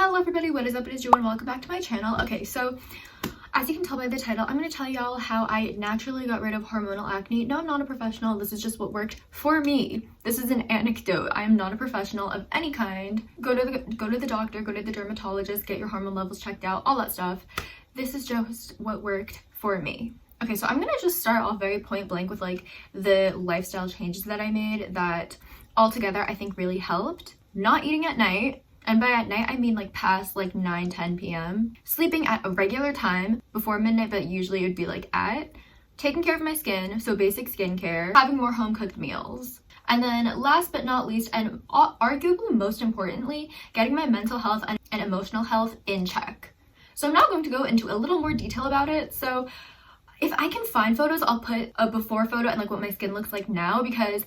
Hello everybody, what is up? It is Jiwon and welcome back to my channel. Okay, so as you can tell by the title, I'm going to tell y'all how I naturally got rid of hormonal acne. No, I'm not a professional. This is just what worked for me. This is an anecdote. I am not a professional of any kind. Go to the doctor, go to the dermatologist, get your hormone levels checked out, all that stuff. This is just what worked for me. Okay, so I'm going to just start off very point blank with like the lifestyle changes that I made that altogether I think really helped. Not eating at night. And by at night, I mean like past like 9-10 p.m. Sleeping at a regular time before midnight, but usually it would be like at. Taking care of my skin, so basic skincare. Having more home-cooked meals. And then last but not least, and arguably most importantly, getting my mental health and emotional health in check. So I'm now going to go into a little more detail about it. So if I can find photos, I'll put a before photo and like what my skin looks like now, because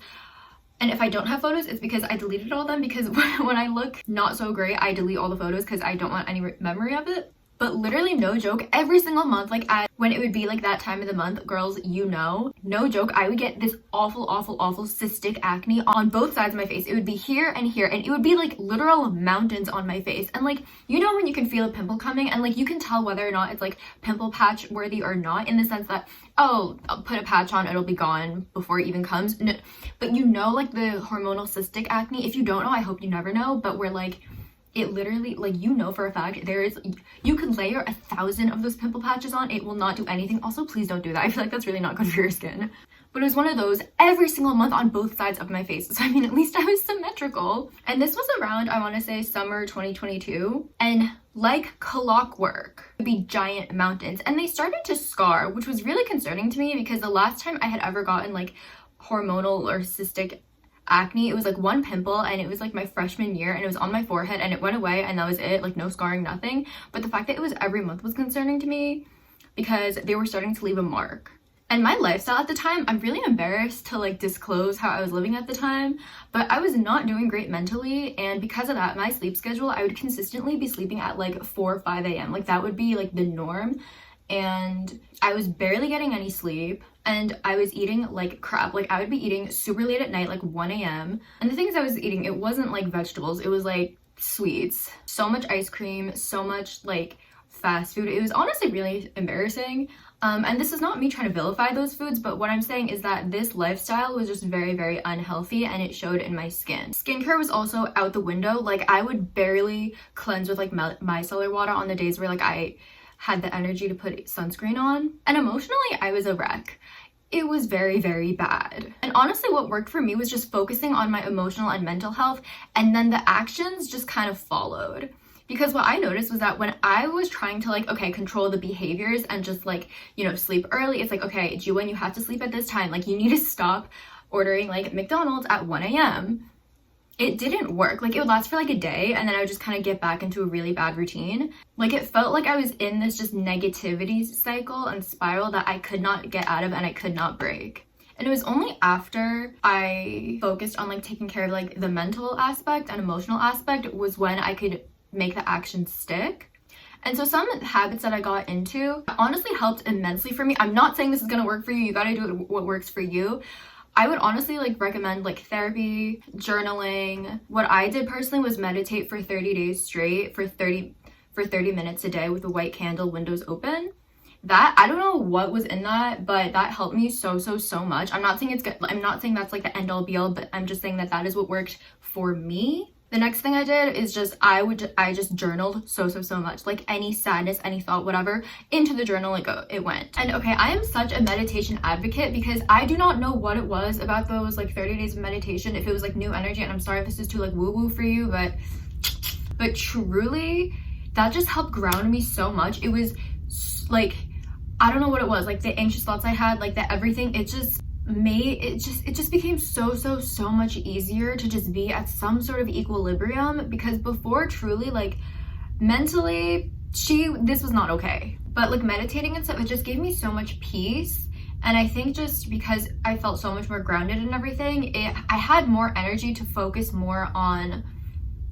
and if I don't have photos, it's because I deleted all of them, because when I look not so great, I delete all the photos because I don't want any memory of it. But literally, no joke, every single month, like when it would be like that time of the month, girls, you know, no joke, I would get this awful cystic acne on both sides of my face. It would be here, and it would be like literal mountains on my face. And like, you know when you can feel a pimple coming and like you can tell whether or not it's like pimple patch worthy or not, in the sense that, oh, I'll put a patch on, it'll be gone before it even comes. No, but you know, like the hormonal cystic acne, if you don't know, I hope you never know, but we're like, it literally, like, you know for a fact, you could layer 1,000 of those pimple patches on, it will not do anything. Also, please don't do that. I feel like that's really not good for your skin. But it was one of those every single month on both sides of my face. So I mean, at least I was symmetrical. And this was around, I want to say, summer 2022. And like clockwork, it would be giant mountains. And they started to scar, which was really concerning to me, because the last time I had ever gotten like hormonal or cystic acne, it was like one pimple, and it was like my freshman year, and it was on my forehead, and it went away, and that was it. Like, no scarring, nothing. But the fact that it was every month was concerning to me, because they were starting to leave a mark. And my lifestyle at the time, I'm really embarrassed to like disclose how I was living at the time, but I was not doing great mentally, and because of that, my sleep schedule, I would consistently be sleeping at like 4 or 5 a.m. Like, that would be like the norm, and I was barely getting any sleep. And I was eating like crap. Like, I would be eating super late at night, like 1 a.m. And the things I was eating, it wasn't like vegetables. It was like sweets. So much ice cream, so much like fast food. It was honestly really embarrassing. And this is not me trying to vilify those foods, but what I'm saying is that this lifestyle was just very unhealthy, and it showed in my skin. Skincare was also out the window. Like, I would barely cleanse with like micellar water on the days where like I had the energy to put sunscreen on. And emotionally, I was a wreck. It was very bad. And honestly, what worked for me was just focusing on my emotional and mental health, and then the actions just kind of followed. Because what I noticed was that when I was trying to like, okay, control the behaviors and just like, you know, sleep early, it's like, okay, Jiwon, you have to sleep at this time. Like, you need to stop ordering like McDonald's at 1 a.m. It didn't work. Like, it would last for like a day, and then I would just kind of get back into a really bad routine. Like, it felt like I was in this just negativity cycle and spiral that I could not get out of and I could not break. And it was only after I focused on like taking care of like the mental aspect and emotional aspect was when I could make the action stick. And so some habits that I got into honestly helped immensely for me. I'm not saying this is gonna work for you. You gotta do what works for you. I would honestly like recommend like therapy, journaling. What I did personally was meditate for 30 days straight for 30 minutes a day with a white candle, windows open. That, I don't know what was in that, but that helped me so much. I'm not saying it's good. I'm not saying that's like the end all be all, but I'm just saying that that is what worked for me. The next thing I did is just, I just journaled so much, like any sadness, any thought, whatever, into the journal, like it went. And okay, I am such a meditation advocate, because I do not know what it was about those like 30 days of meditation, if it was like new energy, and I'm sorry if this is too like woo-woo for you, but truly, that just helped ground me so much. It was like, I don't know what it was, like the anxious thoughts I had, like the everything, it just became so much easier to just be at some sort of equilibrium, because before, truly, like mentally, this was not okay. But like meditating and stuff, it just gave me so much peace. And I think just because I felt so much more grounded and everything, I had more energy to focus more on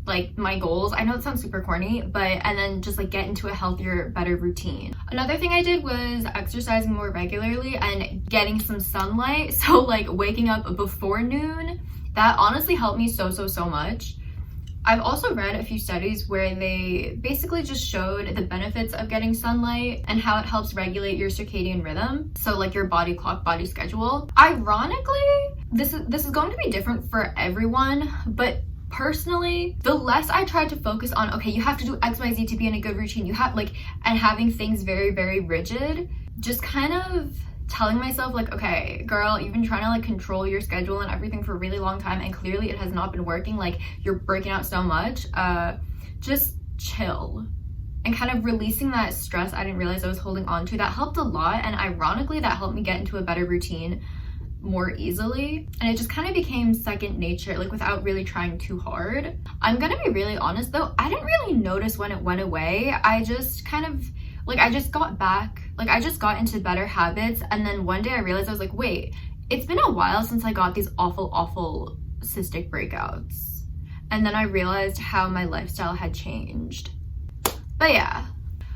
like my goals. I know it sounds super corny, and then just like get into a healthier, better routine. Another thing I did was exercising more regularly and getting some sunlight. So like waking up before noon, that honestly helped me so much. I've also read a few studies where they basically just showed the benefits of getting sunlight and how it helps regulate your circadian rhythm. So like your body clock, body schedule. Ironically, this is going to be different for everyone, but personally, the less I tried to focus on, okay, you have to do XYZ to be in a good routine, you have like, and having things very, very rigid, just kind of telling myself like, okay, girl, you've been trying to like control your schedule and everything for a really long time, and clearly it has not been working. Like, you're breaking out so much. Just chill. And kind of releasing that stress I didn't realize I was holding on to, that helped a lot. And ironically, that helped me get into a better routine more easily, and it just kind of became second nature, like without really trying too hard. I'm gonna be really honest though, I didn't really notice when it went away. I just kind of like, I just got back, like I just got into better habits, and then one day I realized, I was like, wait, it's been a while since I got these awful cystic breakouts. And then I realized how my lifestyle had changed. But yeah,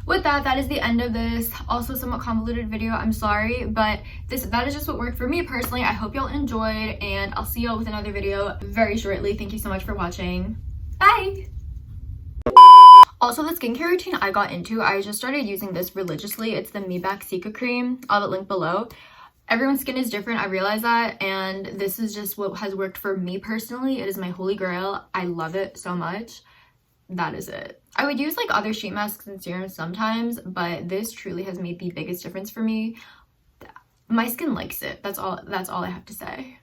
with that, that is the end of this also somewhat convoluted video. I'm sorry, but that is just what worked for me personally. I hope y'all enjoyed, and I'll see y'all with another video very shortly. Thank you so much for watching. Bye! Also, the skincare routine I got into, I just started using this religiously. It's the Me Back Cica Cream. I'll have it linked below. Everyone's skin is different, I realize that, and this is just what has worked for me personally. It is my holy grail. I love it so much. That is it. I would use like other sheet masks and serums sometimes, but this truly has made the biggest difference for me. My skin likes it. That's all I have to say.